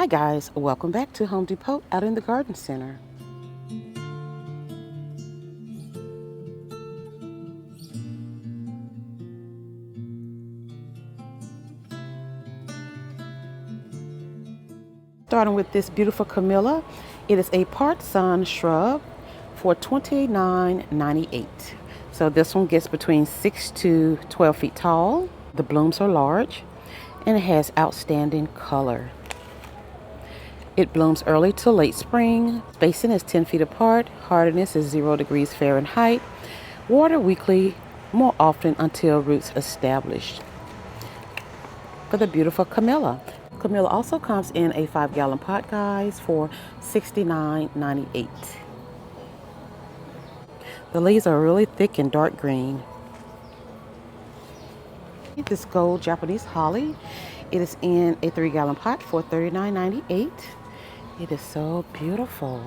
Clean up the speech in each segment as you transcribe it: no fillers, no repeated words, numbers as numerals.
Hi guys, welcome back to Home Depot out in the garden center. Starting with this beautiful camellia, it is a part sun shrub for $29.98. So this one gets between 6 to 12 feet tall. The blooms are large and it has outstanding color. It blooms early to late spring. Spacing is 10 feet apart. Hardiness is 0 degrees Fahrenheit. Water weekly, more often until roots established. For the beautiful camellia. Camellia also comes in a 5-gallon pot, guys, for $69.98. The leaves are really thick and dark green. This gold Japanese holly, it is in a 3-gallon pot for $39.98. It is so beautiful.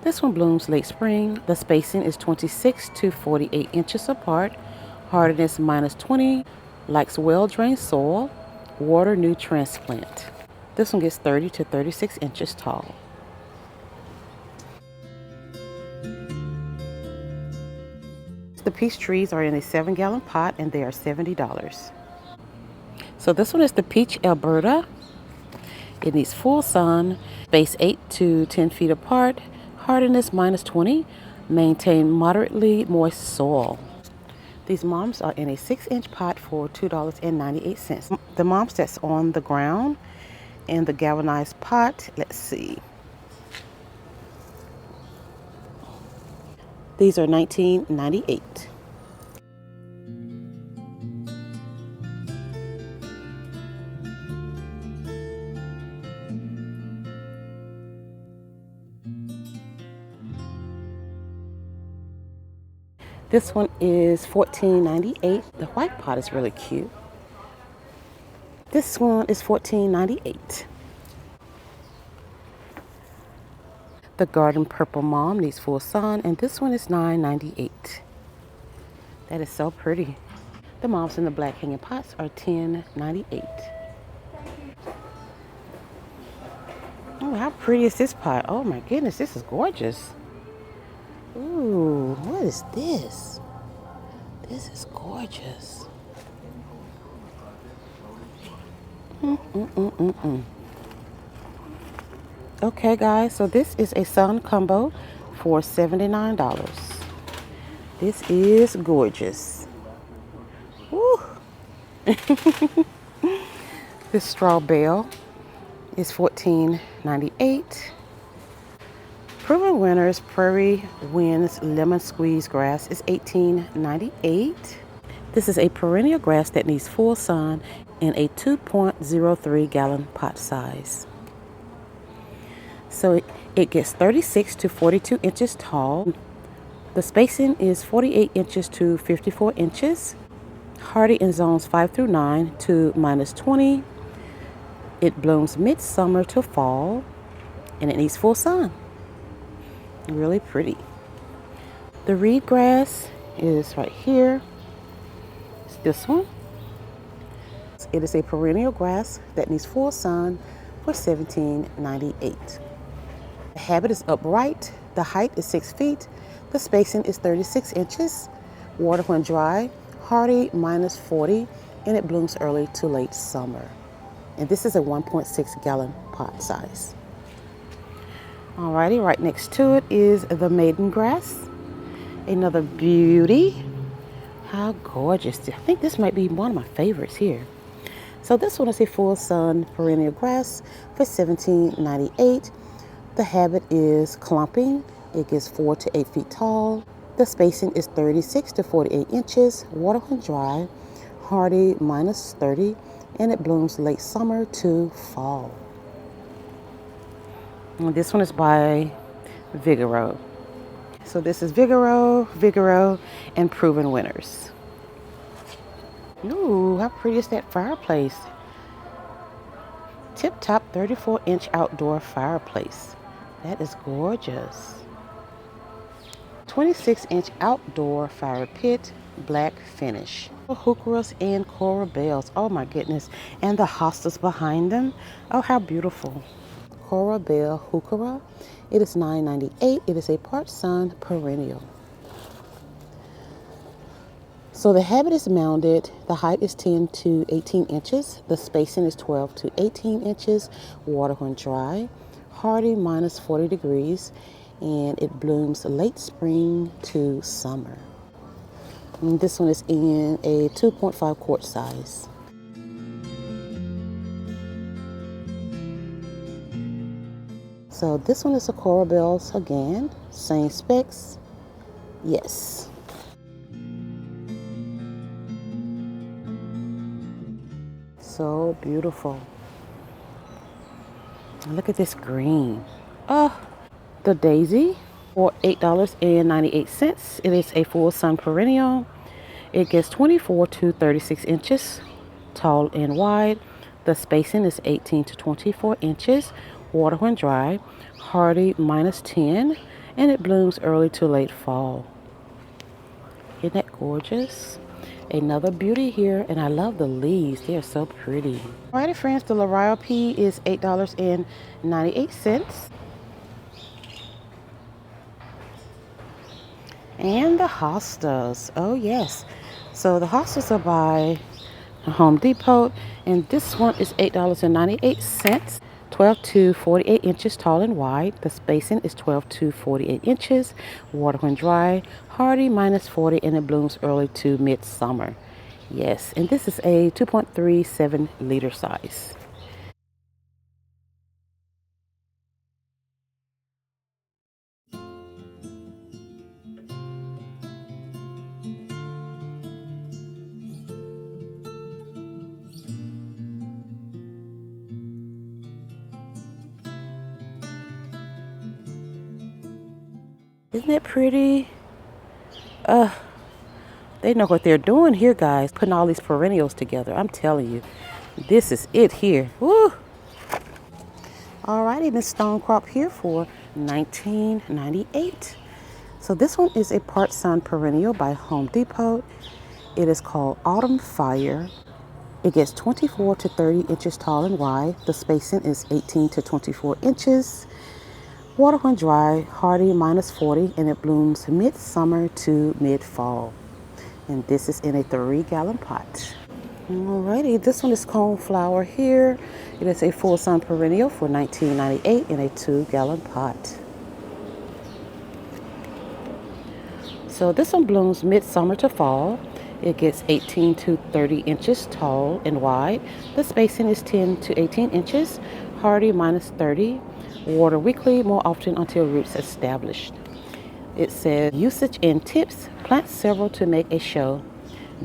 This one blooms late spring. The spacing is 26 to 48 inches apart. Hardiness -20. Likes well-drained soil. Water new transplant. This one gets 30 to 36 inches tall. The peach trees are in a 7-gallon pot and they are $70. So this one is the peach Alberta. It needs full sun, space 8 to 10 feet apart, hardiness -20, maintain moderately moist soil. These moms are in a 6-inch pot for $2.98. The moms that's on the ground in the galvanized pot, let's see. These are $19.98. This one is $14.98. The white pot is really cute. This one is $14.98. The garden purple mom needs full sun, and this one is $9.98. That is so pretty. The moms in the black hanging pots are $10.98. Oh, how pretty is this pot? Oh my goodness, this is gorgeous. Ooh, what is this? This is gorgeous. Okay, guys, so this is a sun combo for $79. This is gorgeous. Woo. This straw bale is $14.98. Proven winners, Prairie Winds Lemon Squeeze Grass is $18.98. This is a perennial grass that needs full sun in a 2.03 gallon pot size. So it gets 36 to 42 inches tall. The spacing is 48 inches to 54 inches. Hardy in zones 5 through 9 to -20. It blooms midsummer to fall and it needs full sun. Really pretty. The reed grass is right here. It's this one. It is a perennial grass that needs full sun for $17.98. The habit is upright. The height is 6 feet. The spacing is 36 inches. Water when dry. Hardy -40, and it blooms early to late summer. And this is a 1.6 gallon pot size. Alrighty, right next to it is the maiden grass. Another beauty. How gorgeous. I think this might be one of my favorites here. So this one is a full sun perennial grass for $17.98. The habit is clumping. It gets 4 to 8 feet tall. The spacing is 36 to 48 inches. Water when dry. Hardy -30, and it blooms late summer to fall. And this one is by Vigoro. So this is Vigoro, and Proven Winners. Ooh, how pretty is that fireplace? Tip top 34-inch outdoor fireplace. That is gorgeous. 26-inch outdoor fire pit. black finish. Heucheras and coral bells. Oh my goodness. And the hostas behind them. Oh, how beautiful. Coral bell heuchera. It is $9.98. It is a part sun perennial. So the habit is mounded. The height is 10 to 18 inches. The spacing is 12 to 18 inches. Water when dry. Hardy minus 40 degrees. And it blooms late spring to summer. And this one is in a 2.5 quart size. So this one is a coral bells again. Same specs. Yes. So beautiful. Look at this green. Oh, the daisy for $8.98. It is a full sun perennial. It gets 24 to 36 inches tall and wide. The spacing is 18 to 24 inches. Water when dry. Hardy minus 10. And it blooms early to late fall. Isn't that gorgeous? Another beauty here, and I love the leaves. They are so pretty. Alrighty, friends, the Liriope is $8.98. And the hostas. Oh, yes. So the hostas are by Home Depot, and this one is $8.98. 12 to 48 inches tall and wide. The spacing is 12 to 48 inches. Water when dry. Hardy minus 40, and it blooms early to midsummer. Yes, and this is a 2.37 liter size. Isn't it pretty? They know what they're doing here, guys. Putting all these perennials together. I'm telling you, this is it here. Woo! Alrighty, this stone crop here for $19.98. So this one is a part sun perennial by Home Depot. It is called Autumn Fire. It gets 24 to 30 inches tall and wide. The spacing is 18 to 24 inches. Water when dry, hardy minus 40, and it blooms midsummer to mid-fall. And this is in a 3-gallon pot. Alrighty, this one is coneflower here. It is a full sun perennial for $19.98 in a 2-gallon pot. So this one blooms midsummer to fall. It gets 18 to 30 inches tall and wide. The spacing is 10 to 18 inches. Hardy minus 30. Water weekly, more often until roots established. It says usage and tips. Plant several to make a show.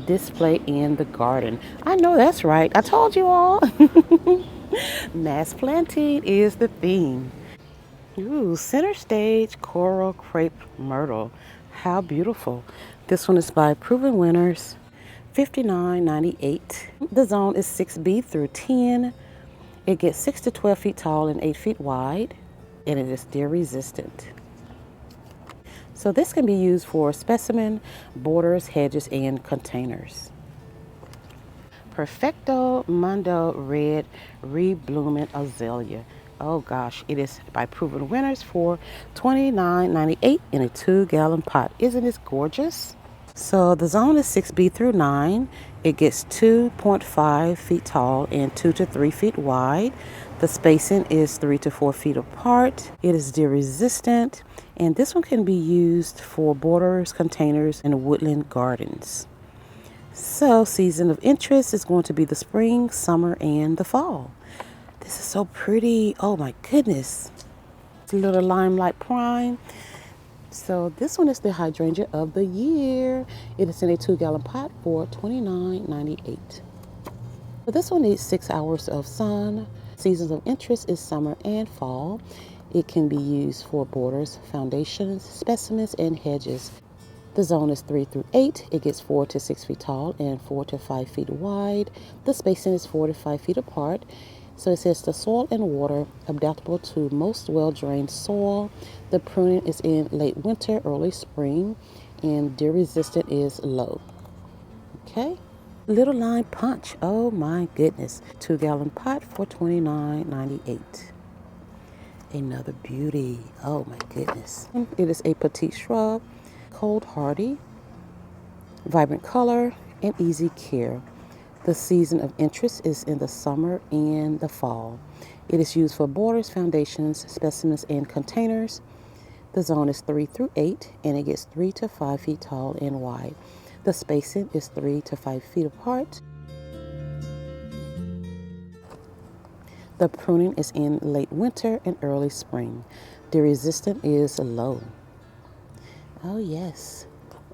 Display in the garden. I know that's right. I told you all. Mass planting is the theme. Ooh, center stage coral crepe myrtle. How beautiful. This one is by Proven Winners. $59.98. The zone is 6B through 10. It gets 6 to 12 feet tall and 8 feet wide, and it is deer resistant. So this can be used for specimen, borders, hedges, and containers. Perfecto Mundo Red Reblooming Azalea. Oh gosh, it is by Proven Winners for $29.98 in a 2-gallon pot. Isn't this gorgeous? So the zone is 6B through 9. It gets 2.5 feet tall and 2 to 3 feet wide. The spacing is 3 to 4 feet apart. It is deer resistant, and this one can be used for borders, containers, and woodland gardens. So season of interest is going to be the spring, summer, and the fall. This is so pretty. Oh my goodness. It's a little limelight prime. So this one is the hydrangea of the year. It is in a 2-gallon pot for $29.98. So this one needs 6 hours of sun. Seasons of interest is summer and fall. It can be used for borders, foundations, specimens, and hedges. The zone is 3 through 8. It gets 4 to 6 feet tall and 4 to 5 feet wide. The spacing is 4 to 5 feet apart. So it says the soil and water adaptable to most well-drained soil. The pruning is in late winter, early spring, and deer resistant is low. Okay. Little Lime Punch. Oh my goodness. 2-gallon pot for $29.98. Another beauty. Oh my goodness. It is a petite shrub, cold hardy, vibrant color, and easy care. The season of interest is in the summer and the fall. It is used for borders, foundations, specimens, and containers. The zone is 3 through 8, and it gets 3 to 5 feet tall and wide. The spacing is 3 to 5 feet apart. The pruning is in late winter and early spring. The resistance is low. Oh yes,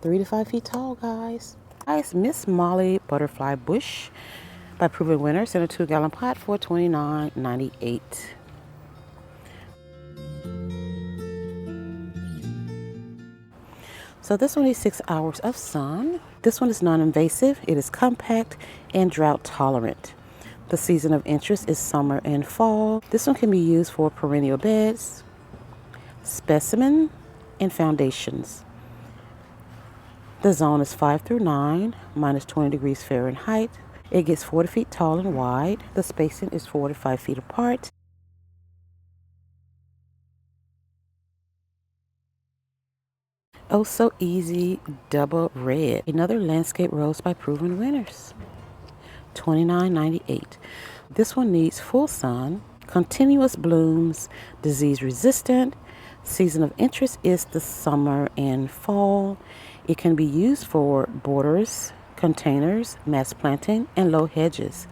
3 to 5 feet tall, guys. Guys, Miss Molly Butterfly Bush by Proven Winners in a 2-gallon pot for $29.98. So this one needs 6 hours of sun. This one is non-invasive. It is compact and drought tolerant. The season of interest is summer and fall. This one can be used for perennial beds, specimen, and foundations. The zone is 5 through 9, minus 20 degrees Fahrenheit. It gets 40 feet tall and wide. The spacing is 4 to 5 feet apart. Oh, so easy, double red. Another landscape rose by Proven Winners. $29.98. This one needs full sun, continuous blooms, disease resistant. Season of interest is the summer and fall. It can be used for borders, containers, mass planting, and low hedges.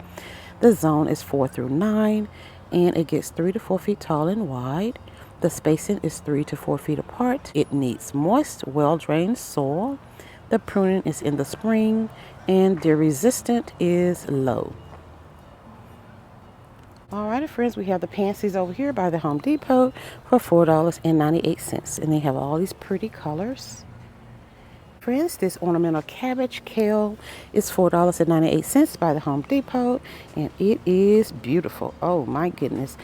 The zone is 4 through 9, and it gets 3 to 4 feet tall and wide. The spacing is 3 to 4 feet apart. It needs moist, well-drained soil. The pruning is in the spring, and the resistance is low. Alrighty, friends, we have the pansies over here by the Home Depot for $4.98, and they have all these pretty colors. Friends, this ornamental cabbage kale is $4.98 by the Home Depot, and it is beautiful. Oh my goodness.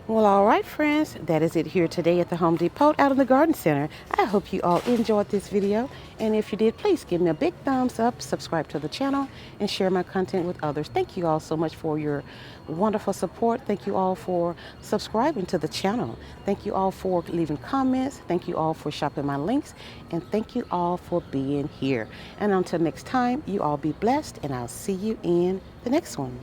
Well, all right, friends, that is it here today at the Home Depot out in the Garden Center. I hope you all enjoyed this video, and if you did, please give me a big thumbs up, subscribe to the channel, and share my content with others. Thank you all so much for your wonderful support. Thank you all for subscribing to the channel. Thank you all for leaving comments. Thank you all for shopping my links, and thank you all for being here. And until next time, you all be blessed, and I'll see you in the next one.